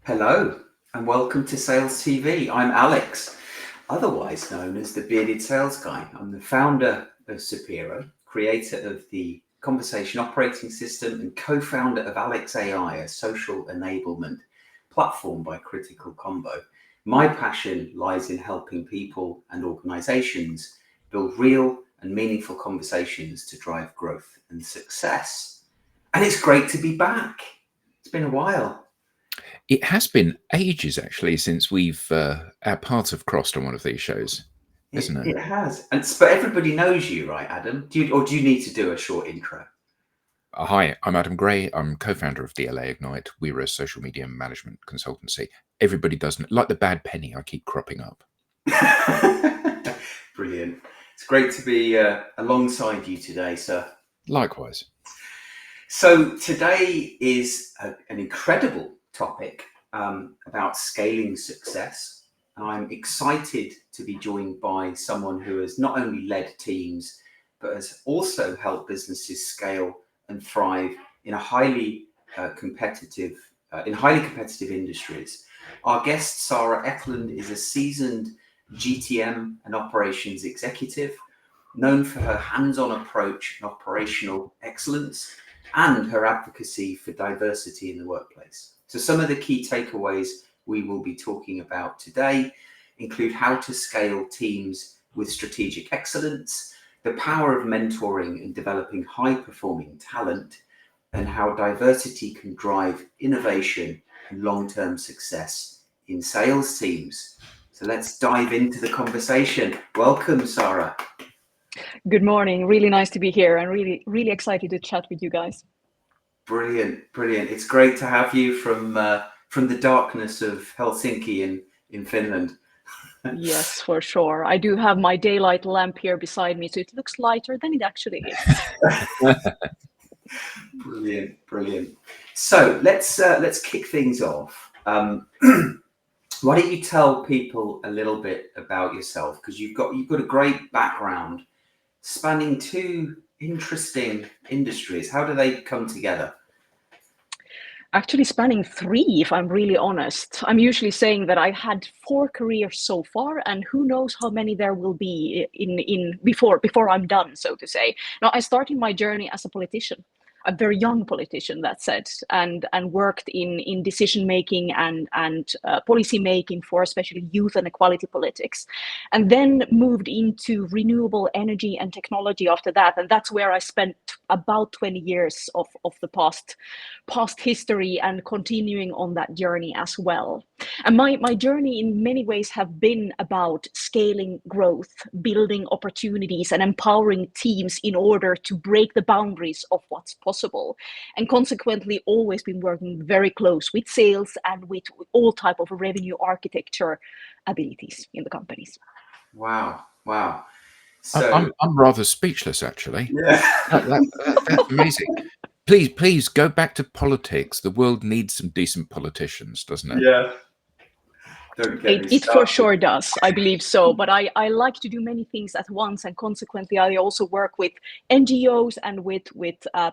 Hello and welcome to SalesTV. I'm Alex, otherwise known as the Bearded Sales Guy. I'm the founder of Sapiro, creator of the Conversation Operating System and co-founder of Alex AI, a social enablement platform by Critical Combo. My passion lies in helping people and organizations build real and meaningful conversations to drive growth and success. And it's great to be back. It's been a while. It has been ages, actually, since our paths have crossed on one of these shows, isn't it? It has. But everybody knows you, right, Adam? Do you need to do a short intro? Hi, I'm Adam Gray. I'm co-founder of DLA Ignite. We're a social media management consultancy. Everybody doesn't like the bad penny. I keep cropping up. Brilliant. It's great to be alongside you today, sir. Likewise. So today is an incredible topic about scaling success. I'm excited to be joined by someone who has not only led teams, but has also helped businesses scale and thrive in a highly competitive industries. Our guest, Sara Eklund, is a seasoned GTM and Operations Executive, known for her hands-on approach and operational excellence, and her advocacy for diversity in the workplace. So some of the key takeaways we will be talking about today include how to scale teams with strategic excellence, the power of mentoring and developing high-performing talent, and how diversity can drive innovation and long-term success in sales teams. So let's dive into the conversation. Welcome, Sara. Good morning. Really nice to be here and really excited to chat with you guys. Brilliant. It's great to have you from the darkness of Helsinki in Finland. Yes, for sure. I do have my daylight lamp here beside me, so it looks lighter than it actually is. Brilliant. So let's kick things off. Why don't you tell people a little bit about yourself? Because you've got a great background spanning two interesting industries. How do they come together? Actually spanning three, if I'm really honest. I'm usually saying that I've had 4 careers so far, and who knows how many there will be in before I'm done, so to say. Now, I started my journey as a politician, a very young politician, that said, and worked in decision making and policy making for especially youth and equality politics, and then moved into renewable energy and technology after that, and that's where I spent about 20 years of the past history and continuing on that journey as well. And my journey in many ways have been about scaling growth, building opportunities, and empowering teams in order to break the boundaries of what's possible. And consequently, always been working very close with sales and with all type of revenue architecture abilities in the companies. Wow. So I'm rather speechless, actually. Yeah. That's amazing. Please go back to politics. The world needs some decent politicians, doesn't it? Yeah. Don't get me It started. for sure does, I believe so. But I like to do many things at once, and consequently, I also work with NGOs and with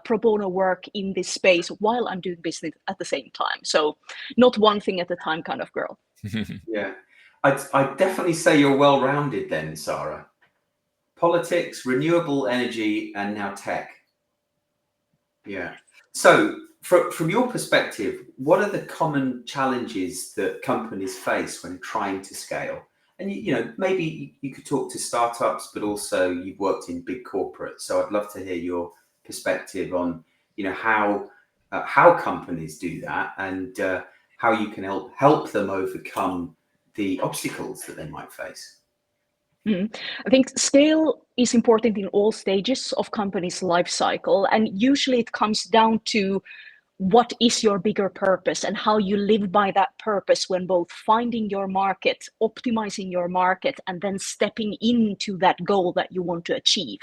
pro bono work in this space while I'm doing business at the same time. So not one thing at a time kind of girl. Yeah. I'd definitely say you're well-rounded then, Sara. Politics, renewable energy, and now tech. Yeah. So from your perspective, what are the common challenges that companies face when trying to scale? And maybe you could talk to startups, but also you've worked in big corporates. So I'd love to hear your perspective on how companies do that, and how you can help them overcome the obstacles that they might face. I think scale is important in all stages of companies' life cycle, and usually it comes down to what is your bigger purpose and how you live by that purpose when both finding your market, optimizing your market, and then stepping into that goal that you want to achieve.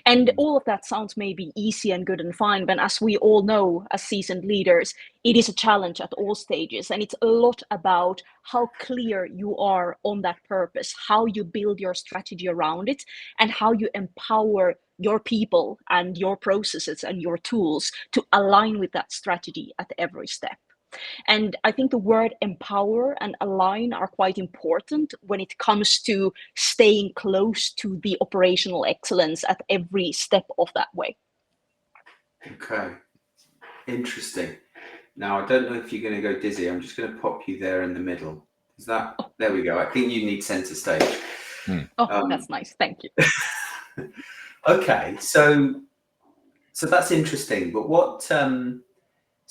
And all of that sounds maybe easy and good and fine, but as we all know as seasoned leaders, it is a challenge at all stages. And it's a lot about how clear you are on that purpose, how you build your strategy around it, and how you empower your people and your processes and your tools to align with that strategy at every step. And I think the word empower and align are quite important when it comes to staying close to the operational excellence at every step of that way. Okay, interesting. Now, I don't know if you're going to go dizzy. I'm just going to pop you there in the middle. Is that, there we go. I think you need center stage. That's nice. Thank you. Okay, so that's interesting. But what, so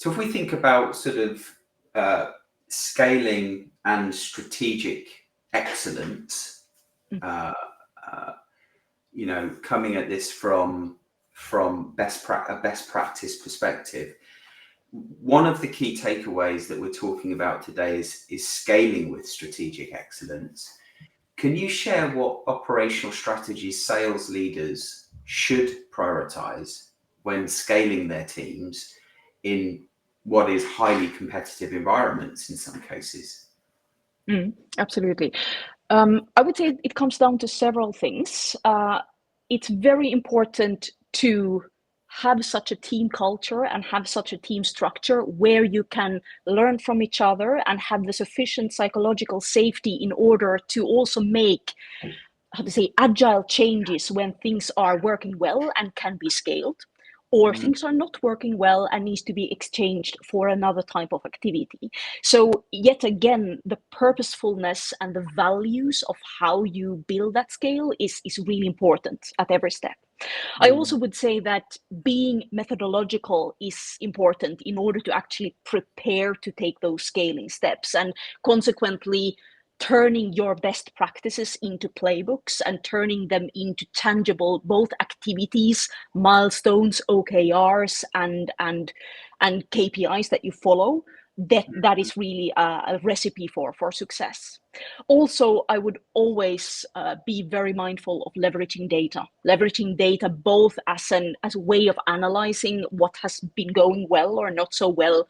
if we think about sort of scaling and strategic excellence, you know, coming at this from a best practice perspective, one of the key takeaways that we're talking about today is scaling with strategic excellence. Can you share what operational strategies sales leaders should prioritize when scaling their teams in what is highly competitive environments in some cases? Absolutely. I would say it comes down to several things. It's very important to have such a team culture and have such a team structure where you can learn from each other and have the sufficient psychological safety in order to also make, how to say, agile changes when things are working well and can be scaled, or things are not working well and needs to be exchanged for another type of activity. So yet again, the purposefulness and the values of how you build that scale is really important at every step. I also would say that being methodological is important in order to actually prepare to take those scaling steps, and consequently turning your best practices into playbooks and turning them into tangible both activities, milestones, OKRs, and KPIs that you follow. That is really a recipe for success. Also, I would always be very mindful of leveraging data both as a way of analyzing what has been going well or not so well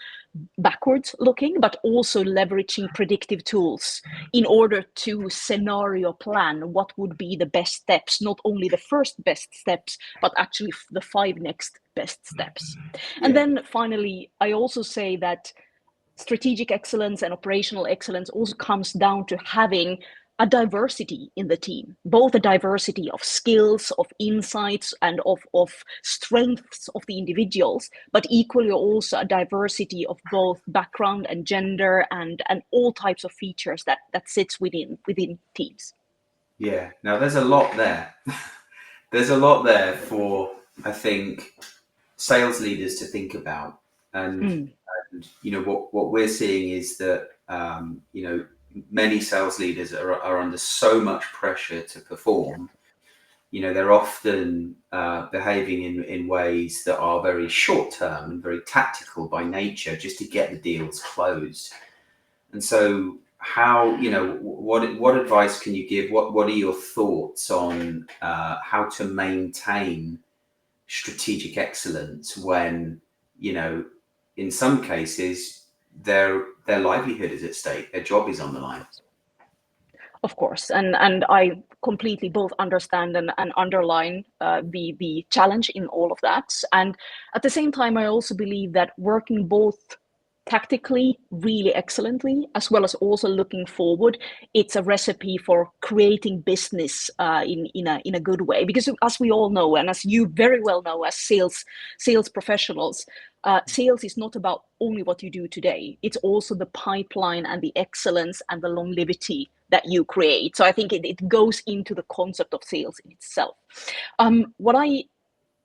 backwards looking, but also leveraging predictive tools in order to scenario plan what would be the best steps, not only the first best steps, but actually the 5 next best steps. And then finally, I also say that strategic excellence and operational excellence also comes down to having a diversity in the team, both a diversity of skills, of insights, and of strengths of the individuals, but equally also a diversity of both background and gender and all types of features that sits within teams. Yeah, now there's a lot there. There's a lot there for, I think, sales leaders to think about. And you know, what we're seeing is that you know, many sales leaders are under so much pressure to perform. You know, they're often behaving in ways that are very short term and very tactical by nature, just to get the deals closed. And so, how, you know, what advice can you give? What are your thoughts on how to maintain strategic excellence when, you know, in some cases their livelihood is at stake, their job is on the line? Of course, and I completely both understand and underline the challenge in all of that. And at the same time, I also believe that working both tactically really excellently, as well as also looking forward, it's a recipe for creating business in a good way. Because as we all know, and as you very well know as sales professionals, sales is not about only what you do today. It's also the pipeline and the excellence and the longevity that you create. So I think it goes into the concept of sales in itself. What I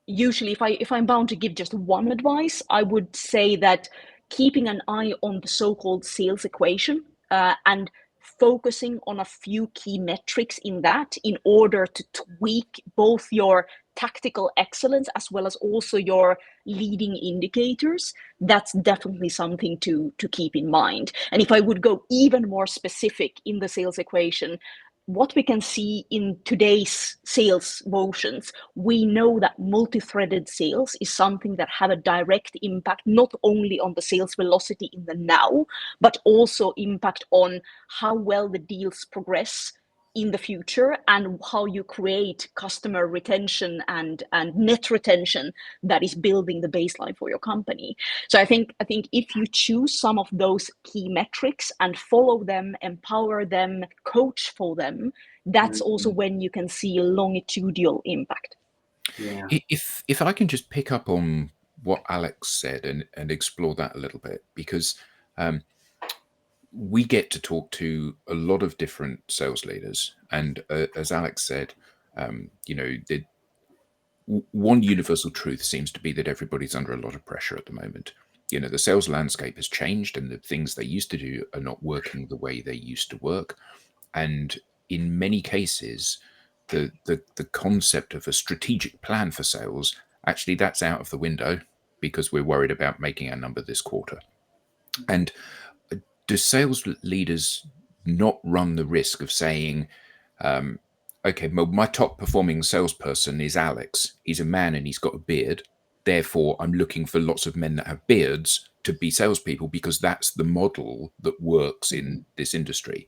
usually, if I'm bound to give just one advice, I would say that keeping an eye on the so-called sales equation and focusing on a few key metrics in that in order to tweak both your tactical excellence as well as also your leading indicators, that's definitely something to keep in mind. And if I would go even more specific in the sales equation, what we can see in today's sales motions, we know that multi-threaded sales is something that have a direct impact, not only on the sales velocity in the now, but also impact on how well the deals progress in the future, and how you create customer retention and net retention that is building the baseline for your company. So I think if you choose some of those key metrics and follow them, empower them, coach for them, that's also when you can see a longitudinal impact. Yeah. If I can just pick up on what Alex said and explore that a little bit, because we get to talk to a lot of different sales leaders, and as Alex said, one universal truth seems to be that everybody's under a lot of pressure at the moment. The sales landscape has changed, and the things they used to do are not working the way they used to work. And in many cases, the concept of a strategic plan for sales, actually that's out of the window because we're worried about making our number this quarter. And do sales leaders not run the risk of saying, okay, my top performing salesperson is Alex. He's a man and he's got a beard. Therefore, I'm looking for lots of men that have beards to be salespeople because that's the model that works in this industry.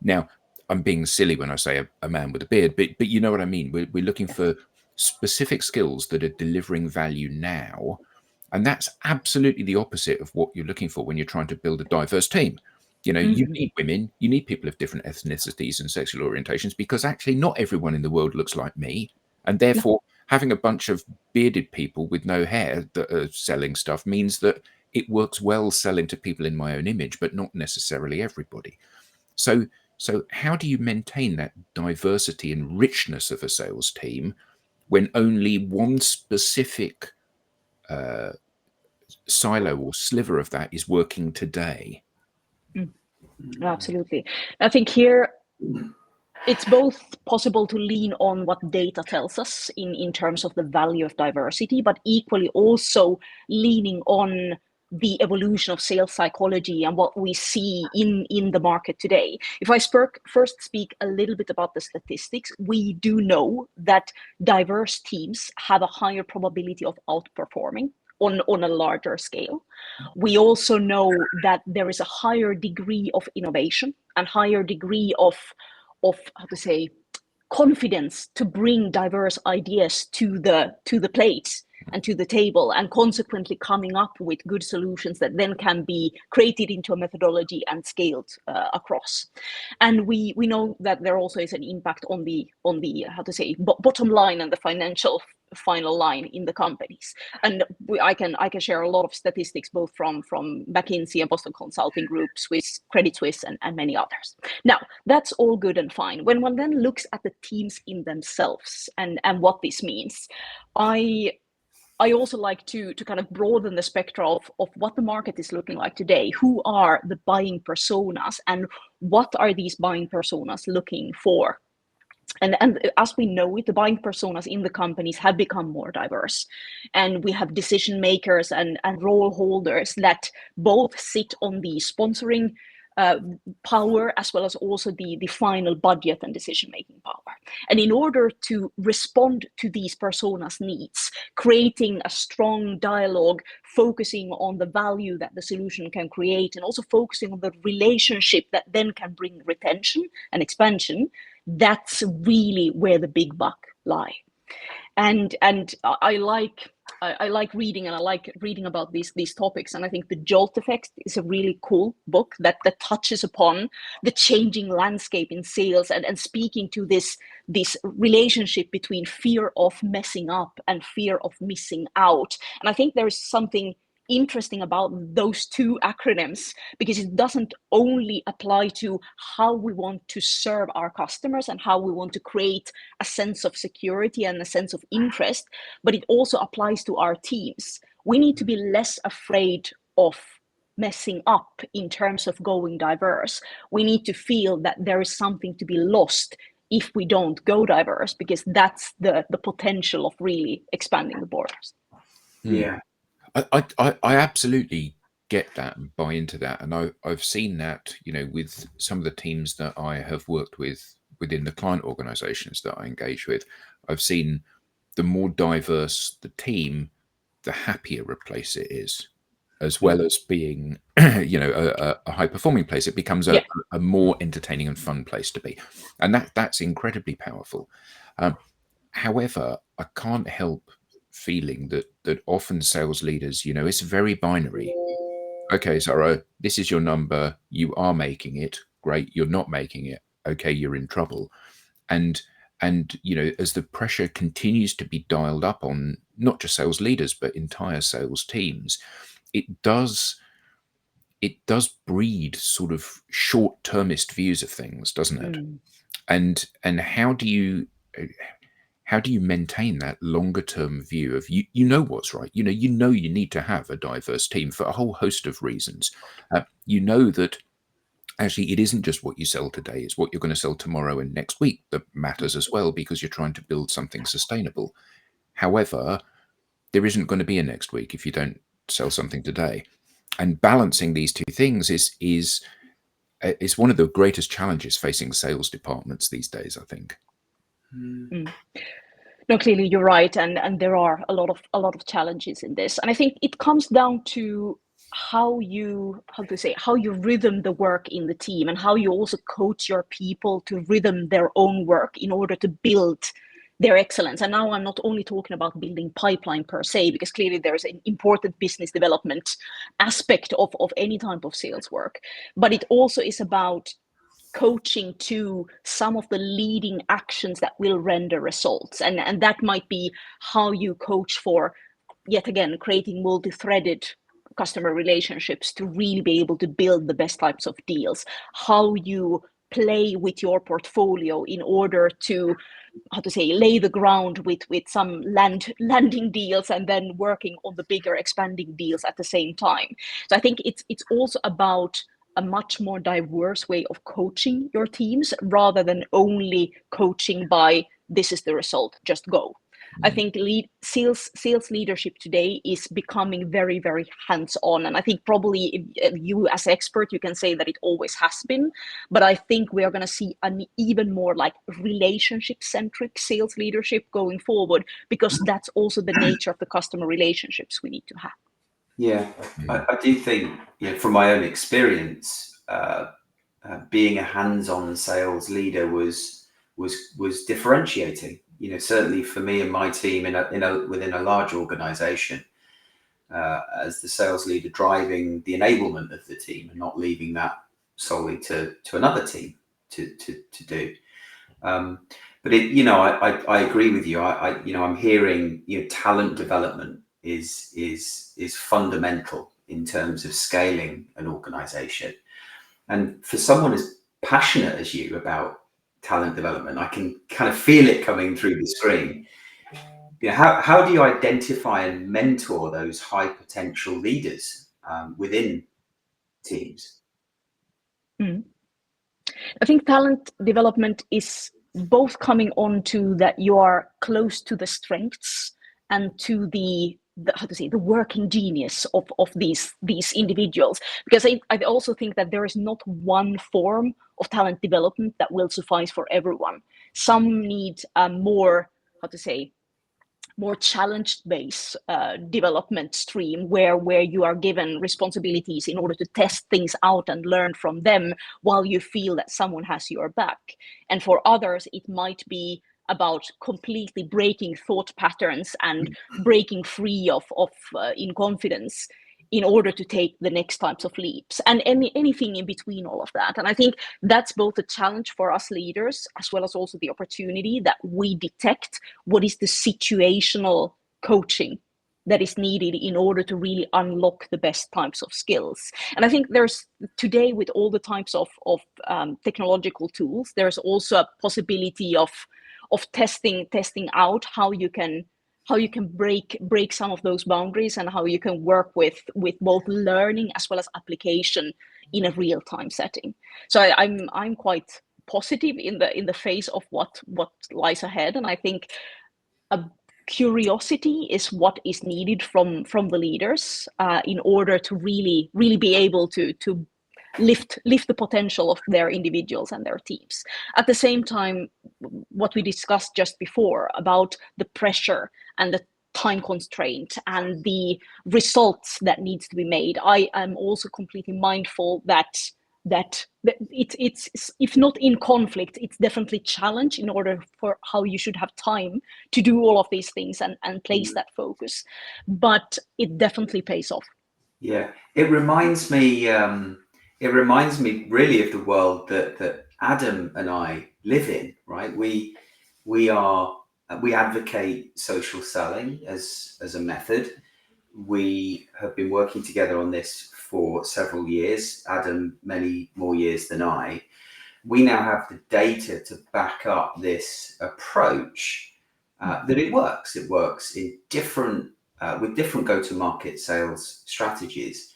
Now, I'm being silly when I say a man with a beard, but you know what I mean. We're looking for specific skills that are delivering value now. And that's absolutely the opposite of what you're looking for when you're trying to build a diverse team. You need women, you need people of different ethnicities and sexual orientations, because actually not everyone in the world looks like me. And therefore, having a bunch of bearded people with no hair that are selling stuff means that it works well selling to people in my own image, but not necessarily everybody. So how do you maintain that diversity and richness of a sales team when only one specific silo or sliver of that is working today? Absolutely. I think here it's both possible to lean on what data tells us in terms of the value of diversity, but equally also leaning on the evolution of sales psychology and what we see in the market today. If I first speak a little bit about the statistics, we do know that diverse teams have a higher probability of outperforming on a larger scale. We also know that there is a higher degree of innovation and higher degree of how to say, confidence to bring diverse ideas to the plate and to the table, and consequently coming up with good solutions that then can be created into a methodology and scaled across. And we know that there also is an impact on the how to say, bottom line and the financial final line in the companies. And I can share a lot of statistics both from McKinsey and Boston Consulting Group, Credit Suisse, and many others. Now, that's all good and fine. When one then looks at the teams in themselves and what this means, I also like to kind of broaden the spectrum of what the market is looking like today. Who are the buying personas, and what are these buying personas looking for? And as we know it, the buying personas in the companies have become more diverse. And we have decision makers and role holders that both sit on the sponsoring power, as well as also the final budget and decision-making power. And in order to respond to these personas' needs, creating a strong dialogue, focusing on the value that the solution can create, and also focusing on the relationship that then can bring retention and expansion, that's really where the big buck lie. And I like reading, and I like reading about these topics. And I think the Jolt Effect is a really cool book that touches upon the changing landscape in sales and speaking to this relationship between fear of messing up and fear of missing out. And I think there is something interesting about those two acronyms, because it doesn't only apply to how we want to serve our customers and how we want to create a sense of security and a sense of interest, but it also applies to our teams. We need to be less afraid of messing up in terms of going diverse. We need to feel that there is something to be lost if we don't go diverse, because that's the potential of really expanding the borders. Yeah. I absolutely get that and buy into that, and I've seen that, with some of the teams that I have worked with within the client organizations that I engage with. I've seen the more diverse the team, the happier a place it is, as well as being a high performing place. It becomes Yeah. a more entertaining and fun place to be, and that's incredibly powerful. However, I can't help feeling that often sales leaders, it's very binary. Okay, Sara, this is your number. You are making it. Great. You're not making it. Okay, you're in trouble. And as the pressure continues to be dialed up on not just sales leaders but entire sales teams, it does breed sort of short-termist views of things, doesn't it? And how do you maintain that longer term view of you know what's right, you need to have a diverse team for a whole host of reasons. That actually it isn't just what you sell today, it's what you're going to sell tomorrow and next week that matters as well, because you're trying to build something sustainable. However, there isn't going to be a next week if you don't sell something today. And balancing these two things is one of the greatest challenges facing sales departments these days, I think. No, clearly you're right, and there are a lot of challenges in this, and I think it comes down to how you rhythm the work in the team, and how you also coach your people to rhythm their own work in order to build their excellence. And now I'm not only talking about building pipeline per se, because clearly there's an important business development aspect of any type of sales work, but it also is about coaching to some of the leading actions that will render results. And that might be how you coach for, yet again, creating multi-threaded customer relationships to really be able to build the best types of deals, how you play with your portfolio in order to lay the ground with some landing deals, and then working on the bigger expanding deals at the same time. So I think it's also about a much more diverse way of coaching your teams, rather than only coaching by this is the result, just go. I think sales leadership today is becoming very, very hands-on. And I think probably you as expert, you can say that it always has been, but I think we are going to see an even more like relationship-centric sales leadership going forward, because that's also the nature of the customer relationships we need to have. Yeah, I do think, from my own experience, being a hands-on sales leader was differentiating. Certainly for me and my team within a large organization, as the sales leader, driving the enablement of the team and not leaving that solely to another team to do. But I agree with you. I'm hearing talent development is fundamental in terms of scaling an organization. And for someone as passionate as you about talent development, I can kind of feel it coming through the screen. How do you identify and mentor those high potential leaders within teams? I think talent development is both coming on to that you are close to the strengths and to the working genius of these individuals, because I also think that there is not one form of talent development that will suffice for everyone. Some need more challenge-based development stream, where you are given responsibilities in order to test things out and learn from them while you feel that someone has your back. And for others, it might be about completely breaking thought patterns and breaking free of in confidence in order to take the next types of leaps, and anything in between all of that. And I think that's both a challenge for us leaders, as well as also the opportunity that we detect what is the situational coaching that is needed in order to really unlock the best types of skills. And I think there's today, with all the types of technological tools, there's also a possibility of testing out how you can break some of those boundaries, and how you can work with both learning as well as application in a real-time setting. So I'm quite positive in the face of what lies ahead, and I think a curiosity is what is needed from the leaders in order to really be able to lift the potential of their individuals and their teams. At the same time, what we discussed just before about the pressure and the time constraint and the results that needs to be made. I am also completely mindful that it's if not in conflict, it's definitely challenge in order for how you should have time to do all of these things and place that focus. But it definitely pays off. Yeah, it reminds me. It reminds me really of the world that Adam and I live in. Right, we advocate social selling as a method. We have been working together on this for several years. Adam, many more years than I. We now have the data to back up this approach that it works. It works in different with different go-to-market sales strategies.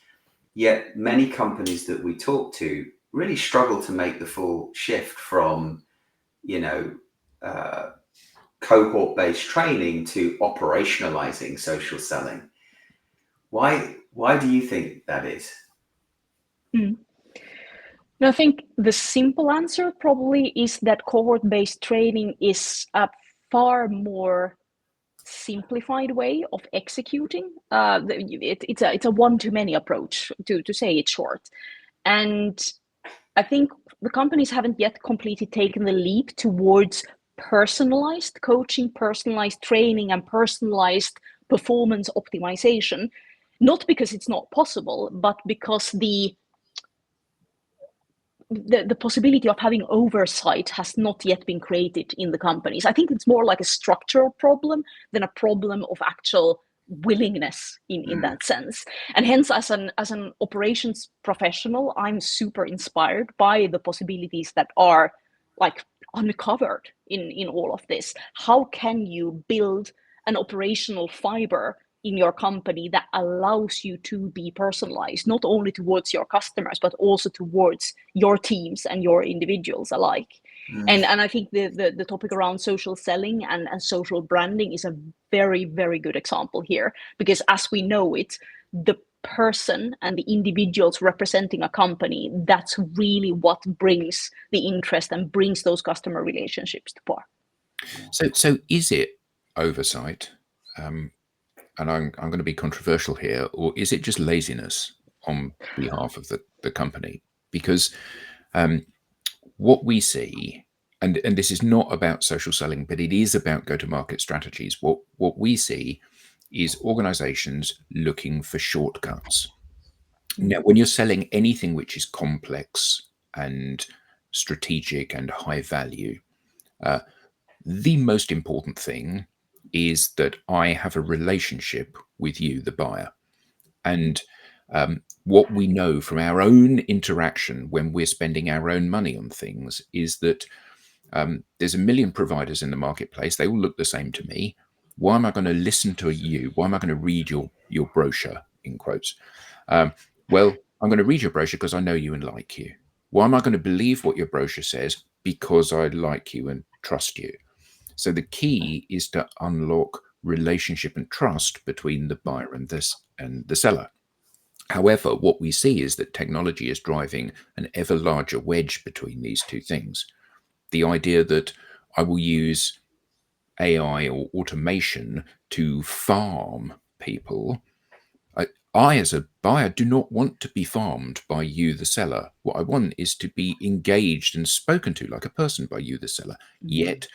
Yet many companies that we talk to really struggle to make the full shift from, cohort-based training to operationalizing social selling. Why do you think that is? I think the simple answer probably is that cohort-based training is a far more simplified way of executing. It's a one-to-many approach, to say it short. And I think the companies haven't yet completely taken the leap towards personalized coaching, personalized training, and personalized performance optimization, not because it's not possible, but because the possibility of having oversight has not yet been created in the companies. I think it's more like a structural problem than a problem of actual willingness in that sense. And hence, as an operations professional, I'm super inspired by the possibilities that are like uncovered in all of this. How can you build an operational fiber in your company that allows you to be personalized, not only towards your customers, but also towards your teams and your individuals alike? And I think the topic around social selling and social branding is a very, very good example here, because as we know it, the person and the individuals representing a company, that's really what brings the interest and brings those customer relationships to par. So is it oversight? And I'm going to be controversial here, or is it just laziness on behalf of the company? Because what we see, and this is not about social selling, but it is about go-to-market strategies. What we see is organizations looking for shortcuts. Now, when you're selling anything which is complex and strategic and high value, the most important thing is that I have a relationship with you, the buyer. And what we know from our own interaction when we're spending our own money on things is that there's a million providers in the marketplace. They all look the same to me. Why am I going to listen to you? Why am I going to read your brochure, in quotes? Well, I'm going to read your brochure because I know you and like you. Why am I going to believe what your brochure says? Because I like you and trust you. So the key is to unlock relationship and trust between the buyer and the seller. However, what we see is that technology is driving an ever larger wedge between these two things. The idea that I will use AI or automation to farm people. I, as a buyer, do not want to be farmed by you, the seller. What I want is to be engaged and spoken to like a person by you, the seller. Yet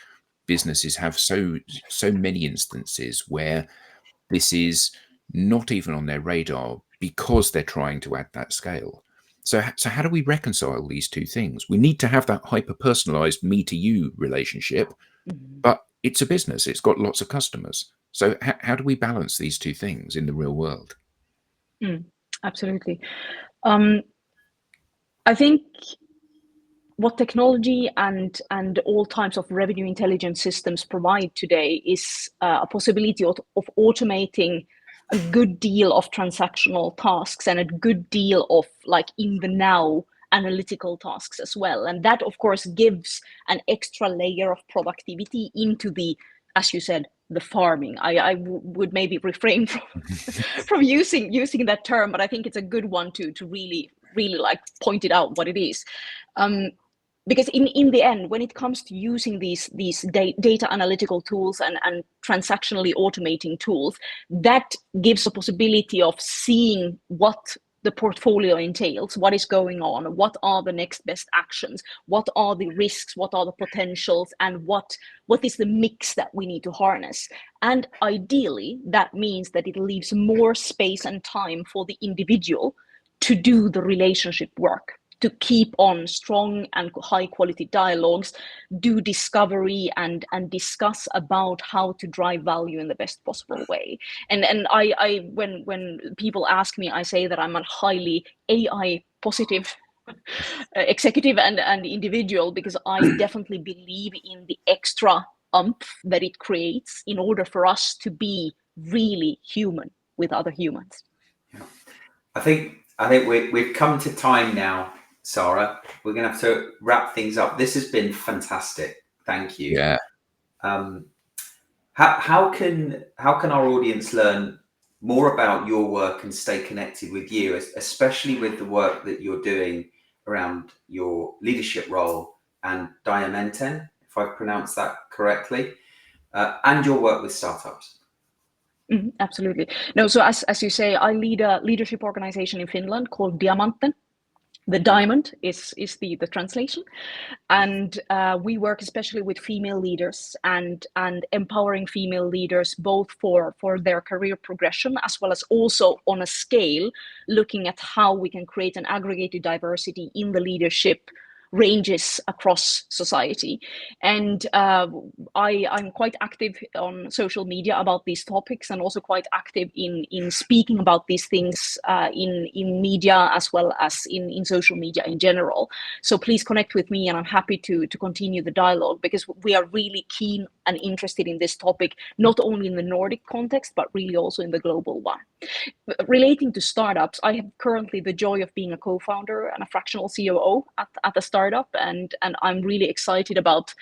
businesses have so many instances where this is not even on their radar because they're trying to add that scale. So how do we reconcile these two things? We need to have that hyper-personalized me-to-you relationship, but it's a business. It's got lots of customers. So how do we balance these two things in the real world? Absolutely. I think what technology and all types of revenue intelligence systems provide today is a possibility of automating a good deal of transactional tasks and a good deal of like in the now analytical tasks as well. And that, of course, gives an extra layer of productivity into the, as you said, the farming. I would maybe refrain from using that term, but I think it's a good one to really like point it out what it is. because in the end, when it comes to using these data analytical tools and transactionally automating tools, that gives a possibility of seeing what the portfolio entails, what is going on, what are the next best actions, what are the risks, what are the potentials, and what is the mix that we need to harness. And ideally, that means that it leaves more space and time for the individual to do the relationship work, to keep on strong and high quality dialogues, do discovery and discuss about how to drive value in the best possible way. And I when people ask me, I say that I'm a highly AI positive executive and individual, because I definitely believe in the extra oomph that it creates in order for us to be really human with other humans. Yeah. I think we've come to time now, Sara. We're going to have to wrap things up. This has been fantastic. Thank you. Yeah. How can our audience learn more about your work and stay connected with you, especially with the work that you're doing around your leadership role and Diamenten, if I've pronounced that correctly, and your work with startups? Absolutely. No, so as you say, I lead a leadership organization in Finland called Diamanten. The diamond is the translation, and we work especially with female leaders and empowering female leaders, both for their career progression as well as also on a scale, looking at how we can create an aggregated diversity in the leadership ranges across society. And I'm quite active on social media about these topics, and also quite active in speaking about these things in media as well as in social media in general. So please connect with me, and I'm happy to continue the dialogue, because we are really keen and interested in this topic, not only in the Nordic context, but really also in the global one. Relating to startups, I have currently the joy of being a co-founder and a fractional COO at a startup, and I'm really excited about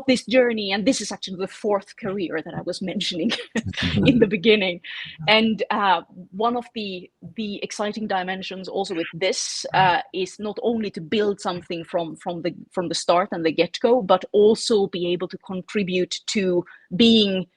this journey. And this is actually the fourth career that I was mentioning in the beginning. And one of the exciting dimensions also with this is not only to build something from the start and the get-go, but also be able to contribute to being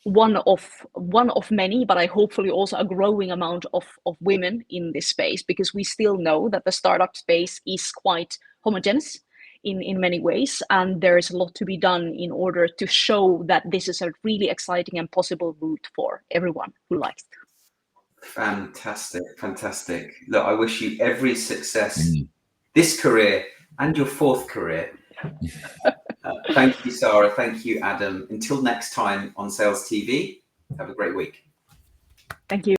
one of many, but I hopefully also a growing amount of women in this space, because we still know that the startup space is quite homogeneous in many ways, and there is a lot to be done in order to show that this is a really exciting and possible route for everyone who likes it. Fantastic. Look, I wish you every success this career and your fourth career. Thank you, Sara. Thank you, Adam. Until next time on SalesTV, have a great week. Thank you.